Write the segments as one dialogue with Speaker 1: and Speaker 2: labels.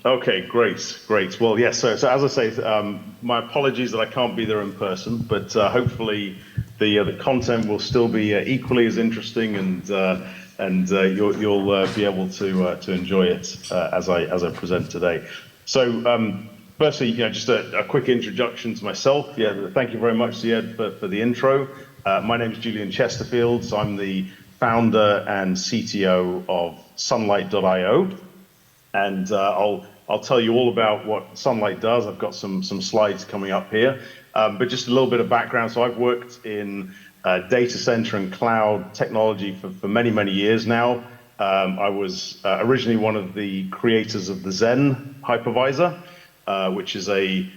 Speaker 1: Okay, great, great. Well, yes. So as I say, my apologies that I can't be there in person, but hopefully the content will still be equally as interesting, and you'll be able to enjoy it as I present today. So firstly, just a quick introduction to myself. Yeah, thank you very much, Ziad, for the intro. My name is Julian Chesterfield. So I'm the founder and CTO of Sunlight.io. And I'll tell you all about what Sunlight does. I've got some slides coming up here, but just a little bit of background. So I've worked in data center and cloud technology for many years now. I was originally one of the creators of the Zen hypervisor, which is a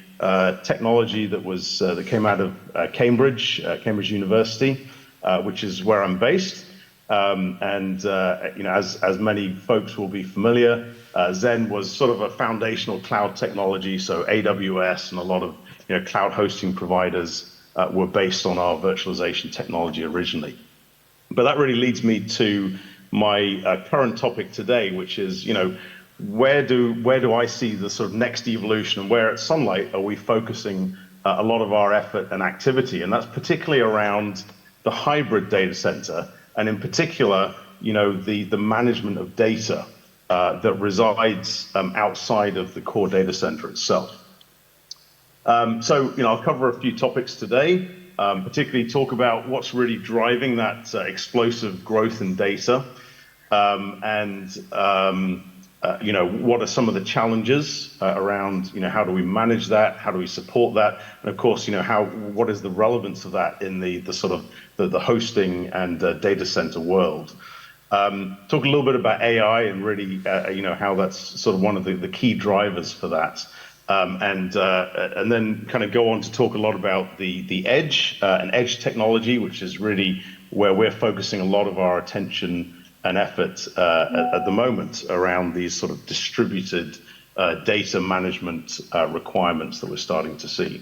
Speaker 1: technology that came out of Cambridge University, which is where I'm based. As many folks will be familiar, Zen was sort of a foundational cloud technology. So AWS and a lot of cloud hosting providers were based on our virtualization technology originally. But that really leads me to my current topic today, which is where do I see the sort of next evolution, and where at Sunlight are we focusing a lot of our effort and activity, and that's particularly around the hybrid data center. And in particular, the management of data that resides outside of the core data center itself. I'll cover a few topics today, particularly talk about what's really driving that explosive growth in data, what are some of the challenges around, how do we manage that, how do we support that, and of course, what is the relevance of that in the sort of the hosting and data center world. Talk a little bit about AI and really, how that's sort of one of the key drivers for that, and then kind of go on to talk a lot about the edge and edge technology, which is really where we're focusing a lot of our attention and effort at the moment around these sort of distributed data management requirements that we're starting to see.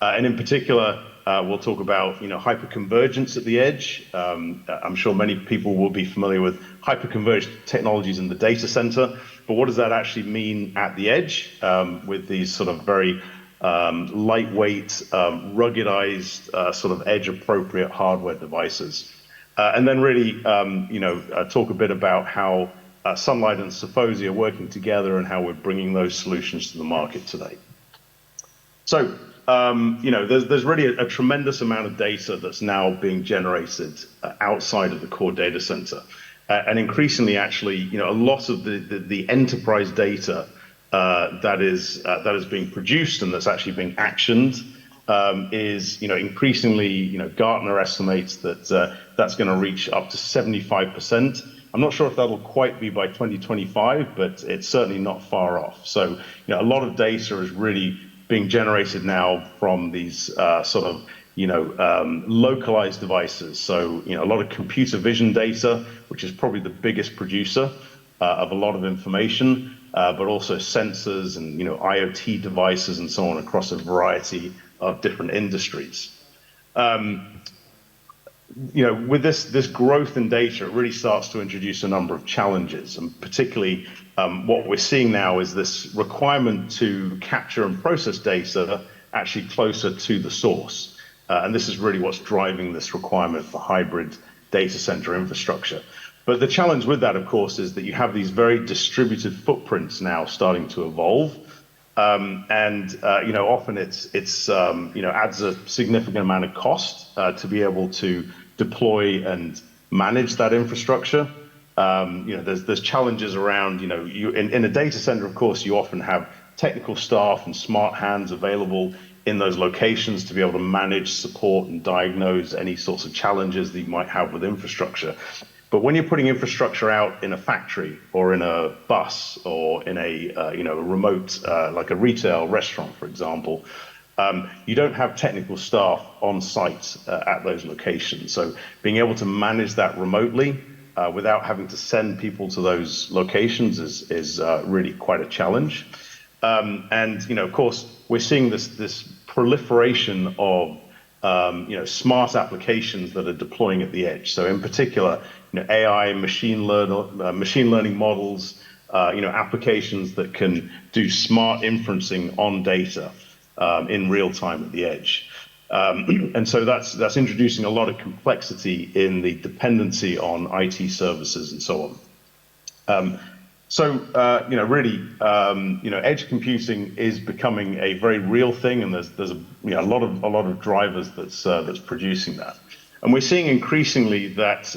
Speaker 1: And in particular, we'll talk about hyperconvergence at the edge. I'm sure many people will be familiar with hyperconverged technologies in the data center, but what does that actually mean at the edge with these sort of very lightweight, ruggedized, sort of edge-appropriate hardware devices? And then really, talk a bit about how Sunlight and Sophos are working together and how we're bringing those solutions to the market today. So, there's really a tremendous amount of data that's now being generated outside of the core data center. And increasingly, actually, a lot of the enterprise data that is being produced and that's actually being actioned is increasingly, Gartner estimates that that's going to reach up to 75%. I'm not sure if that'll quite be by 2025, but it's certainly not far off. So a lot of data is really being generated now from these sort of localized devices. So a lot of computer vision data, which is probably the biggest producer of a lot of information, but also sensors and IoT devices and so on across a variety of different industries. With this growth in data, it really starts to introduce a number of challenges, and particularly what we're seeing now is this requirement to capture and process data actually closer to the source. And this is really what's driving this requirement for hybrid data center infrastructure. But the challenge with that, of course, is that you have these very distributed footprints now starting to evolve. Often it's adds a significant amount of cost to be able to deploy and manage that infrastructure. There's challenges around, in a data center, of course, you often have technical staff and smart hands available in those locations to be able to manage, support, and diagnose any sorts of challenges that you might have with infrastructure. But when you're putting infrastructure out in a factory or in a bus or in a remote, like a retail restaurant, for example, you don't have technical staff on site at those locations. So being able to manage that remotely without having to send people to those locations is really quite a challenge. Of course, we're seeing this proliferation of smart applications that are deploying at the edge. So in particular, AI, machine learning models, applications that can do smart inferencing on data in real time at the edge. And so that's introducing a lot of complexity in the dependency on IT services and so on. Edge computing is becoming a very real thing, and there's a lot of drivers that's producing that. And we're seeing increasingly that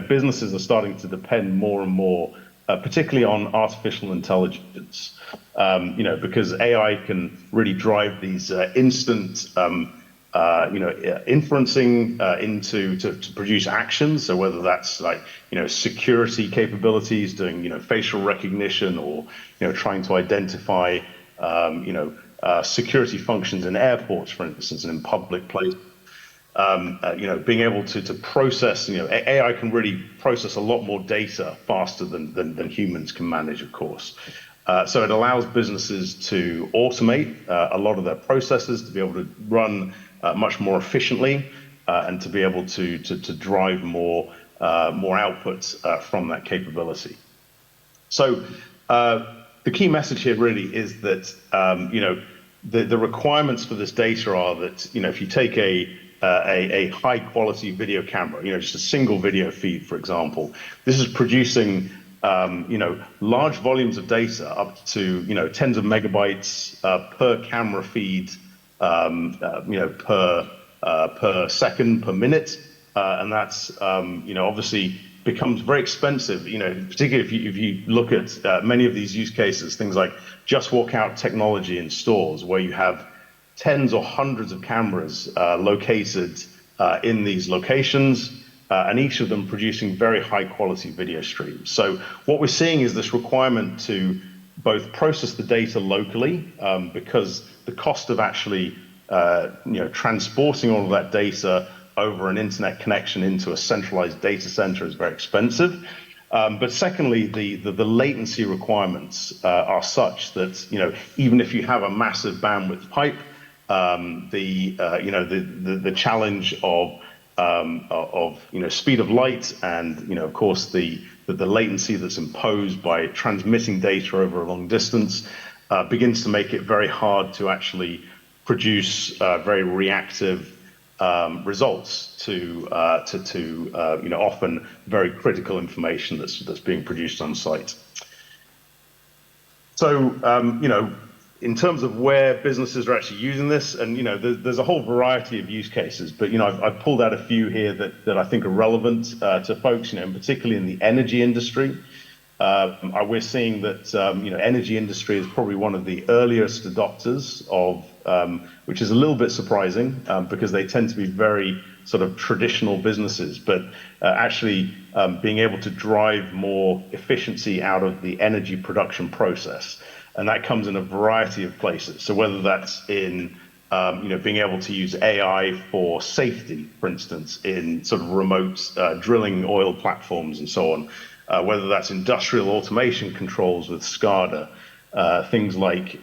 Speaker 1: businesses are starting to depend more and more, particularly on artificial intelligence, because AI can really drive these instant inferencing to produce actions. So whether that's like security capabilities, doing facial recognition, or trying to identify security functions in airports, for instance, and in public places. Being able to process, AI can really process a lot more data faster than humans can manage, of course. So it allows businesses to automate a lot of their processes, to be able to run much more efficiently, and to be able to drive more output from that capability. So the key message here really is that the requirements for this data are that if you take a high quality video camera, just a single video feed, for example, this is producing large volumes of data, up to tens of megabytes per camera feed, per second, per minute, and that's obviously becomes very expensive. Particularly if you look at many of these use cases, things like just walk out technology in stores, where you have tens or hundreds of cameras located in these locations, and each of them producing very high quality video streams. So what we're seeing is this requirement to both process the data locally, because the cost of actually transporting all of that data over an internet connection into a centralized data center is very expensive. But secondly, the latency requirements are such that even if you have a massive bandwidth pipe, the challenge of speed of light, and of course the latency that's imposed by transmitting data over a long distance begins to make it very hard to actually produce very reactive results to often very critical information that's being produced on site. So in terms of where businesses are actually using this, and there's a whole variety of use cases, but I've pulled out a few here that I think are relevant to folks, and particularly in the energy industry. We're seeing that energy industry is probably one of the earliest adopters of, which is a little bit surprising, because they tend to be very sort of traditional businesses, but actually being able to drive more efficiency out of the energy production process. And that comes in a variety of places. So whether that's in being able to use AI for safety, for instance, in sort of remote drilling oil platforms and so on, whether that's industrial automation controls with SCADA, things like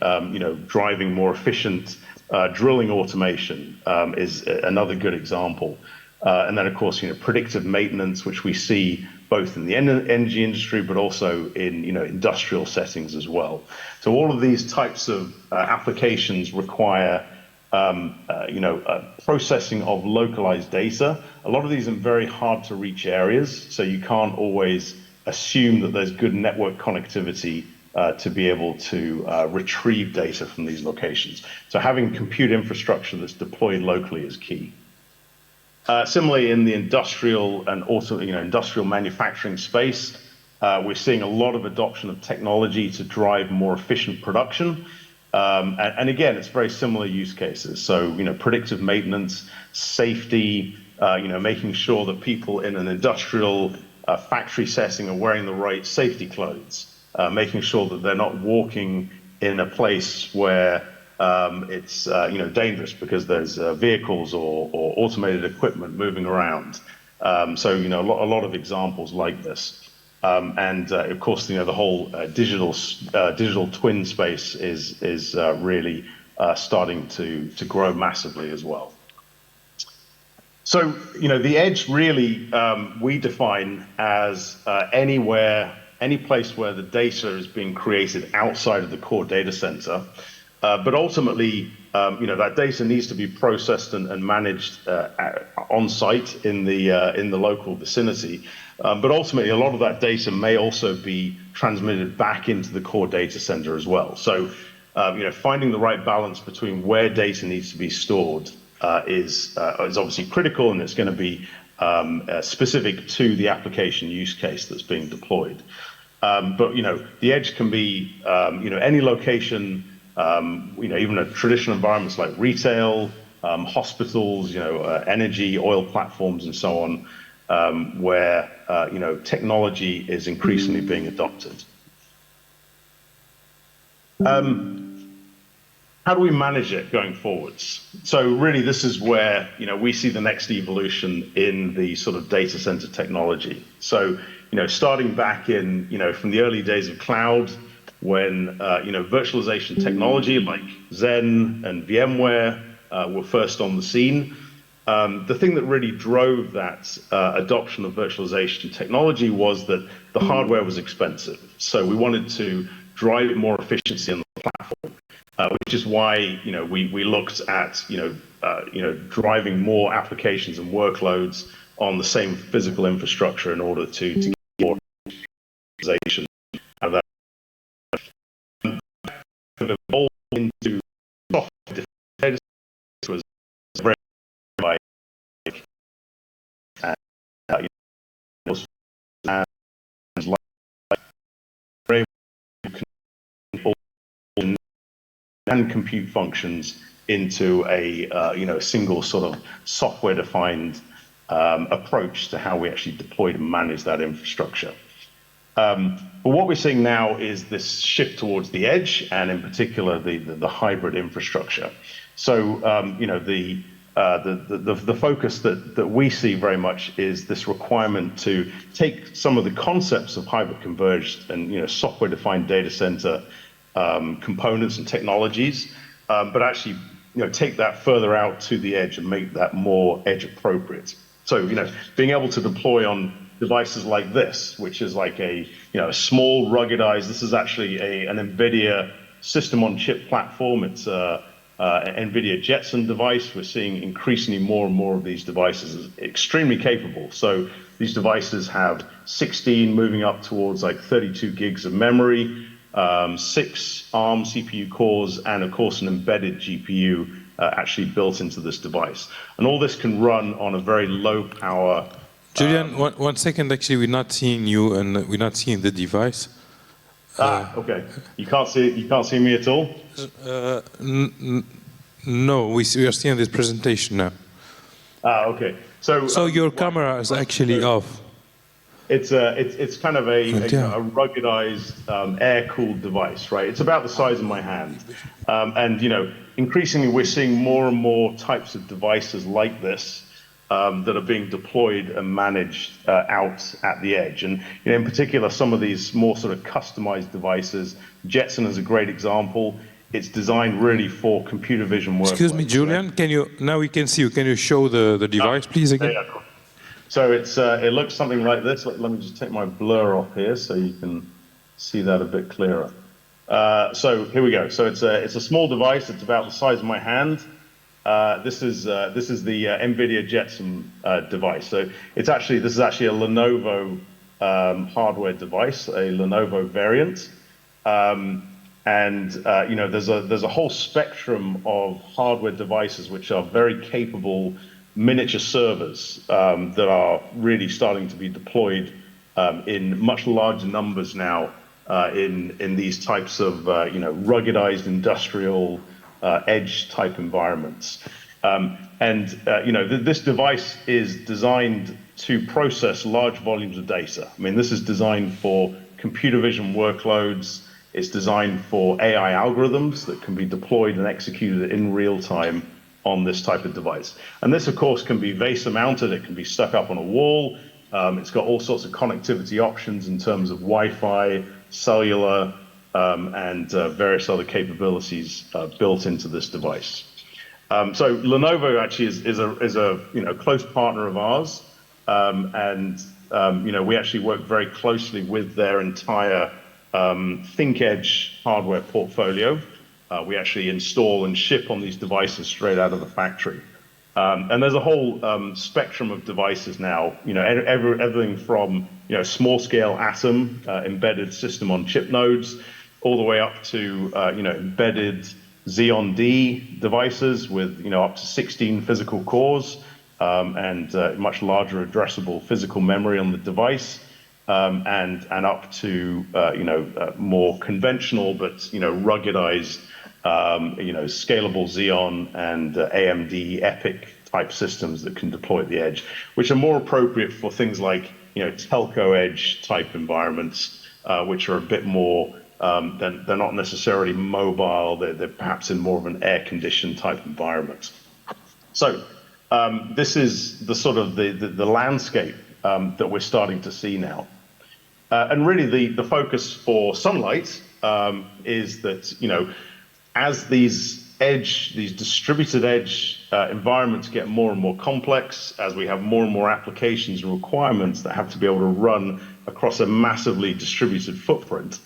Speaker 1: driving more efficient drilling automation is another good example. And then, of course, predictive maintenance, which we see both in the energy industry, but also in industrial settings as well. So all of these types of applications require processing of localized data. A lot of these are very hard to reach areas, so you can't always assume that there's good network connectivity to be able to retrieve data from these locations. So having compute infrastructure that's deployed locally is key. Similarly, in the industrial and also industrial manufacturing space, we're seeing a lot of adoption of technology to drive more efficient production. And again, it's very similar use cases. So predictive maintenance, safety, making sure that people in an industrial factory setting are wearing the right safety clothes, making sure that they're not walking in a place where it's dangerous because there's vehicles or automated equipment moving around. So a lot of examples like this, and of course the whole digital twin space is really starting to grow massively as well. So the edge really we define as anywhere any place where the data is being created outside of the core data center. But ultimately, that data needs to be processed and managed on site in the local vicinity. But ultimately, a lot of that data may also be transmitted back into the core data center as well. So, finding the right balance between where data needs to be stored is obviously critical, and it's going to be specific to the application use case that's being deployed. But the edge can be any location. Even traditional environments like retail, hospitals, energy, oil platforms, and so on, where technology is increasingly being adopted. How do we manage it going forwards? So really, this is where we see the next evolution in the sort of data center technology. So starting back in from the early days of cloud, when virtualization technology like Zen and VMware were first on the scene. The thing that really drove that adoption of virtualization technology was that the hardware was expensive. So we wanted to drive more efficiency on the platform, which is why we looked at driving more applications and workloads on the same physical infrastructure in order to get more virtualization out of that. Evolved into software data was very and compute functions into a single sort of software-defined approach to how we actually deploy and manage that infrastructure. But what we're seeing now is this shift towards the edge, and in particular the hybrid infrastructure. So the focus that we see very much is this requirement to take some of the concepts of hybrid converged and software-defined data center components and technologies, but actually take that further out to the edge and make that more edge appropriate. So being able to deploy on devices like this, which is like a small ruggedized. This is actually an NVIDIA system-on-chip platform. It's an NVIDIA Jetson device. We're seeing increasingly more and more of these devices extremely capable. So these devices have 16 moving up towards like 32 gigs of memory, 6 ARM CPU cores, and of course an embedded GPU actually built into this device. And all this can run on a very low power.
Speaker 2: Julian, one second. Actually, we're not seeing you, and we're not seeing the device.
Speaker 1: Okay. You can't see me at all.
Speaker 2: No, we are seeing this presentation now.
Speaker 1: Okay. So
Speaker 2: your camera is actually off.
Speaker 1: It's kind of a ruggedized air-cooled device, right? It's about the size of my hand, and increasingly we're seeing more and more types of devices like this. That are being deployed and managed out at the edge. And in particular, some of these more sort of customized devices, Jetson is a great example. It's designed really for computer vision workloads.
Speaker 2: Excuse me, Julian, now we can see you. Can you show the device, please, again?
Speaker 1: Yeah, cool. So it looks something like this. Let me just take my blur off here so you can see that a bit clearer. So here we go. So it's a small device. It's about the size of my hand. This is the NVIDIA Jetson device. So this is actually a Lenovo hardware device, a Lenovo variant, and there's a whole spectrum of hardware devices which are very capable miniature servers that are really starting to be deployed in much larger numbers now in these types of ruggedized industrial. Edge type environments, this device is designed to process large volumes of data. I mean, this is designed for computer vision workloads. It's designed for AI algorithms that can be deployed and executed in real time on this type of device. And this, of course, can be VESA mounted. It can be stuck up on a wall. It's got all sorts of connectivity options in terms of Wi-Fi, cellular. And various other capabilities built into this device. So Lenovo actually is a close partner of ours, and we actually work very closely with their entire ThinkEdge hardware portfolio. We actually install and ship on these devices straight out of the factory. And there's a whole spectrum of devices now, everything from, small scale Atom embedded system on chip nodes, all the way up to, embedded Xeon D devices with, up to 16 physical cores, and much larger addressable physical memory on the device, and up to, more conventional but, ruggedized, scalable Xeon and AMD EPYC type systems that can deploy at the edge, which are more appropriate for things like, telco edge type environments, which are a bit more, they're not necessarily mobile, they're perhaps in more of an air-conditioned type environment. So this is the sort of the landscape that we're starting to see now. And really the focus for Sunlight is that, as these distributed edge environments get more and more complex, as we have more and more applications and requirements that have to be able to run across a massively distributed footprint,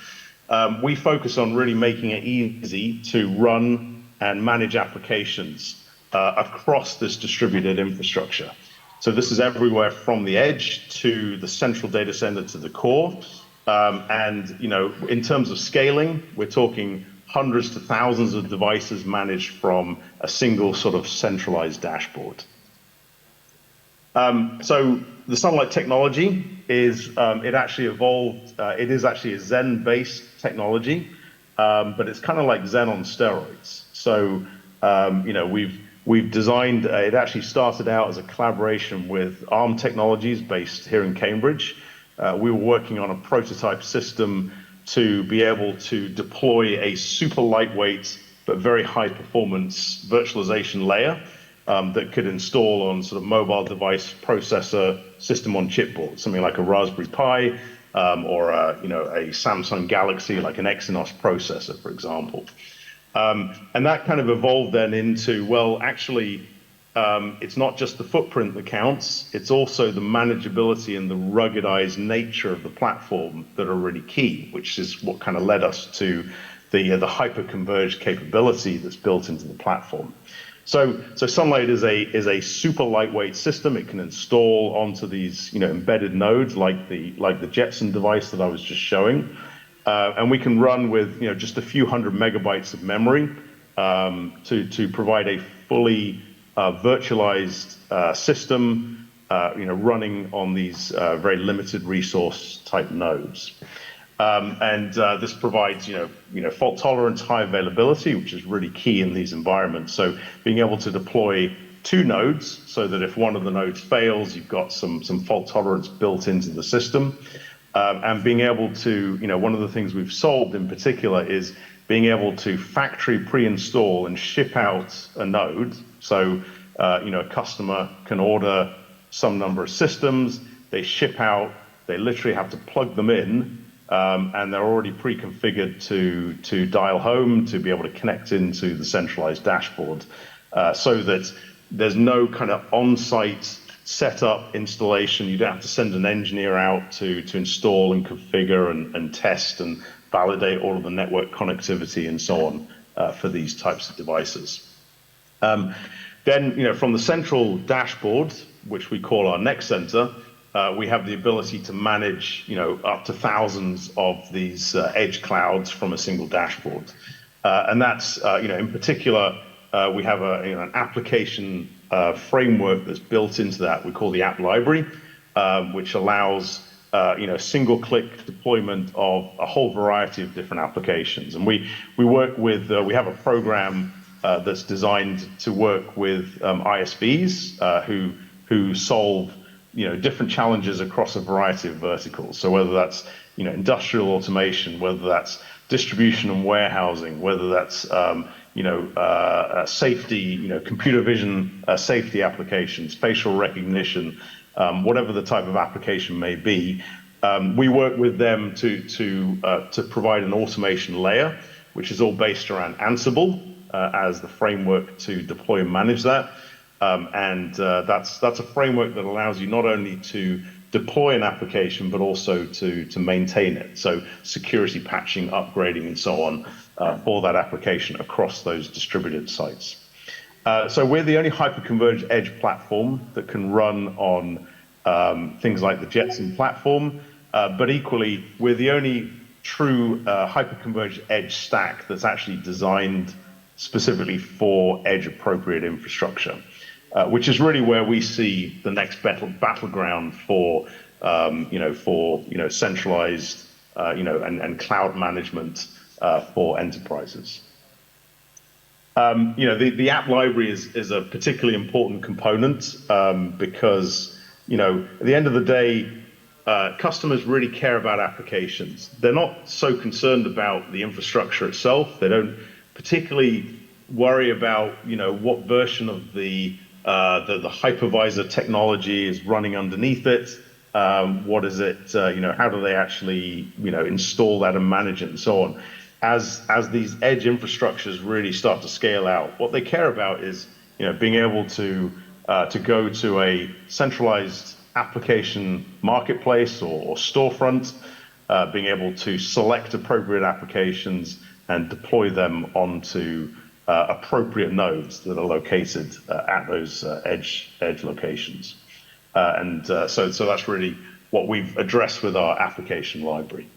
Speaker 1: we focus on really making it easy to run and manage applications across this distributed infrastructure. So this is everywhere from the edge to the central data center to the core. And, in terms of scaling, we're talking hundreds to thousands of devices managed from a single sort of centralized dashboard. So the Sunlight technology is, it actually evolved, it is actually a Zen-based technology, but it's kind of like Zen on steroids. So, we've designed, it actually started out as a collaboration with ARM Technologies based here in Cambridge. We were working on a prototype system to be able to deploy a super lightweight but very high performance virtualization layer that could install on sort of mobile device processor system on chip board, something like a Raspberry Pi or a Samsung Galaxy, like an Exynos processor, for example. And that kind of evolved then into, well, actually, it's not just the footprint that counts, it's also the manageability and the ruggedized nature of the platform that are really key, which is what kind of led us to the hyper-converged capability that's built into the platform. So Sunlight is a super lightweight system. It can install onto these embedded nodes like the Jetson device that I was just showing, and we can run with just a few hundred megabytes of memory to provide a fully virtualized system, running on these very limited resource type nodes. And this provides, fault tolerance, high availability, which is really key in these environments. So being able to deploy 2 nodes so that if one of the nodes fails, you've got some fault tolerance built into the system. And being able to, one of the things we've solved in particular is being able to factory pre-install and ship out a node. So, a customer can order some number of systems, they ship out, they literally have to plug them in, and they're already pre-configured to dial home, to be able to connect into the centralized dashboard, so that there's no kind of on-site setup installation. You don't have to send an engineer out to install and configure and test and validate all of the network connectivity and so on for these types of devices. Then, from the central dashboard, which we call our Next Center, we have the ability to manage, up to thousands of these edge clouds from a single dashboard. And that's, in particular, we have an application framework that's built into that. We call the app library, which allows single-click deployment of a whole variety of different applications. And we work with, we have a program that's designed to work with ISVs who solve different challenges across a variety of verticals. So whether that's industrial automation, whether that's distribution and warehousing, whether that's safety, computer vision safety applications, facial recognition, whatever the type of application may be, we work with them to provide an automation layer, which is all based around Ansible as the framework to deploy and manage that. And that's a framework that allows you not only to deploy an application, but also to maintain it. So security patching, upgrading, and so on for that application across those distributed sites. So we're the only hyper-converged edge platform that can run on things like the Jetson platform, but equally, we're the only true hyper-converged edge stack that's actually designed specifically for edge-appropriate infrastructure, which is really where we see the next battleground for, centralized, and cloud management for enterprises. The app library is a particularly important component because, at the end of the day, customers really care about applications. They're not so concerned about the infrastructure itself. They don't particularly worry about, what version of the hypervisor technology is running underneath it. What is it? How do they actually, install that and manage it and so on. As these edge infrastructures really start to scale out, what they care about is, being able to go to a centralized application marketplace or storefront, being able to select appropriate applications and deploy them onto appropriate nodes that are located at those edge locations. So that's really what we've addressed with our application library.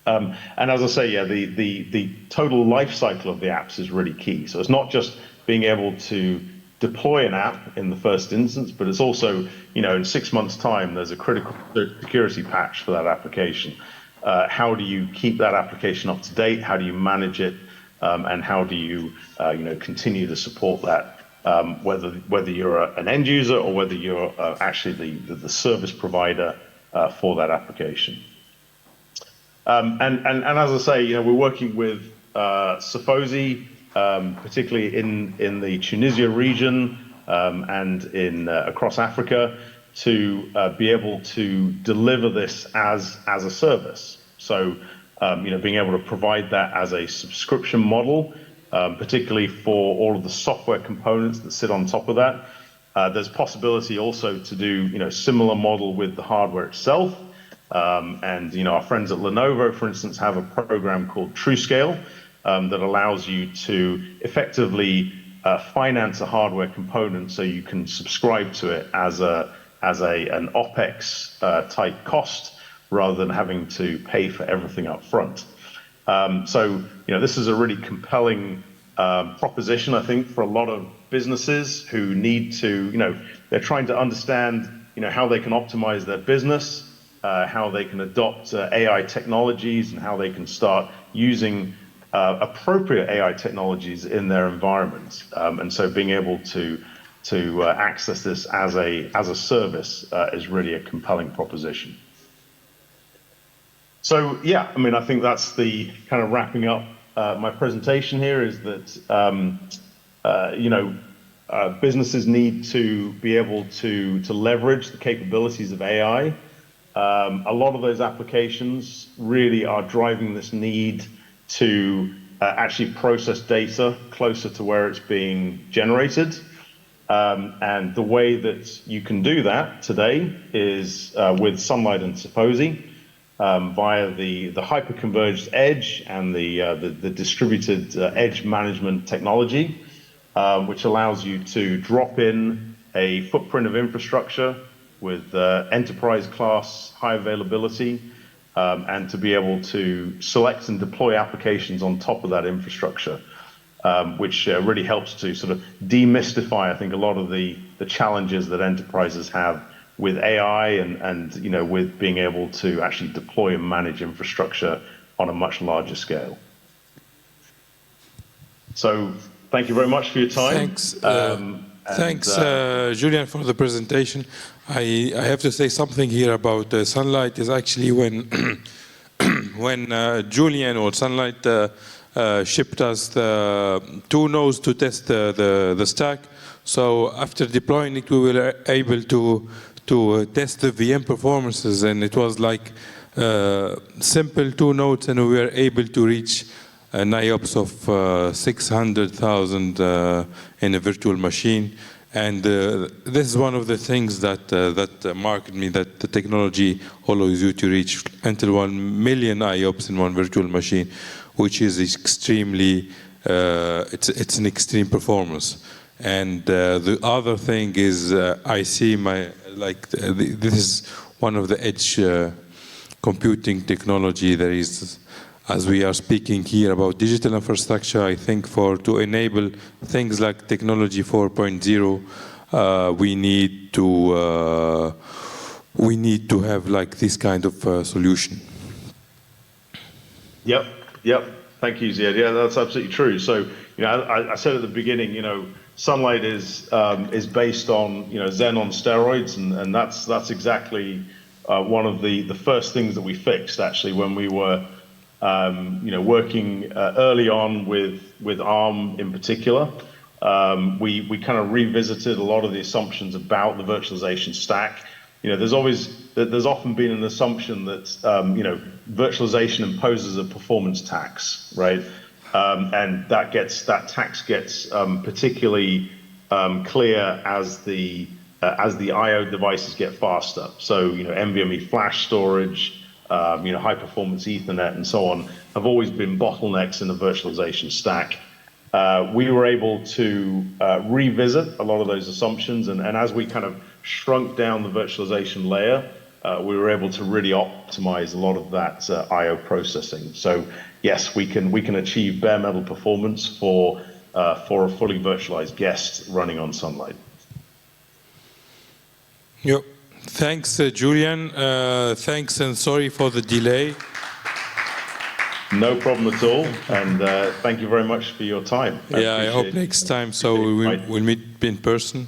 Speaker 1: And as I say, the total life cycle of the apps is really key. So it's not just being able to deploy an app in the first instance, but it's also, in 6 months' time, there's a critical security patch for that application. How do you keep that application up to date? How do you manage it? And how do you, continue to support that, whether you're an end user or whether you're actually the service provider for that application. And as I say, we're working with Sofosi, particularly in the Tunisia region and across Africa, to be able to deliver this as a service. So, being able to provide that as a subscription model, particularly for all of the software components that sit on top of that. There's possibility also to do, similar model with the hardware itself. And our friends at Lenovo, for instance, have a program called TrueScale that allows you to effectively finance a hardware component so you can subscribe to it as an OpEx type cost rather than having to pay for everything up front. So, this is a really compelling proposition, I think, for a lot of businesses who need to, they're trying to understand, how they can optimize their business, how they can adopt AI technologies, and how they can start using appropriate AI technologies in their environments. And so being able to access this as a service is really a compelling proposition. So yeah, I think that's the kind of wrapping up my presentation here is that businesses need to be able to leverage the capabilities of AI. A lot of those applications really are driving this need to actually process data closer to where it's being generated. And the way that you can do that today is with Sunlight and Sofosi via the hyper-converged edge and the distributed edge management technology, which allows you to drop in a footprint of infrastructure with enterprise class high availability, and to be able to select and deploy applications on top of that infrastructure, which really helps to sort of demystify, I think, a lot of the challenges that enterprises have with AI and with being able to actually deploy and manage infrastructure on a much larger scale. So thank you very much for your time.
Speaker 2: Thanks, Julian, for the presentation. I have to say something here about Sunlight. Is actually when Julian or Sunlight shipped us the 2 nodes to test the stack. So after deploying it, we were able to test the VM performances, and it was like simple 2 nodes, and we were able to reach an IOPS of 600,000 in a virtual machine. And this is one of the things that marked me, that the technology allows you to reach until 1 million IOPS in one virtual machine, which is extremely, it's an extreme performance. And the other thing is, I see this is one of the edge computing technology there is. As we are speaking here about digital infrastructure, I think to enable things like technology 4.0, we need to have like this kind of solution.
Speaker 1: Yep. Thank you, Ziad. Yeah, that's absolutely true. So, I said at the beginning, Sunlight is based on, Zen on steroids, and that's exactly one of the first things that we fixed actually when we were working early on with ARM in particular. We kind of revisited a lot of the assumptions about the virtualization stack. There's often been an assumption that virtualization imposes a performance tax, right? And that tax gets particularly clear as the I/O devices get faster. So NVMe flash storage, high performance Ethernet and so on have always been bottlenecks in the virtualization stack. We were able to revisit a lot of those assumptions, and as we kind of shrunk down the virtualization layer, we were able to really optimize a lot of that I/O processing. So yes, we can achieve bare metal performance for a fully virtualized guest running on Sunlight.
Speaker 2: Yep. Thanks, Julian. Thanks and sorry for the delay.
Speaker 1: No problem at all, and thank you very much for your time.
Speaker 2: I hope next time we'll meet in person.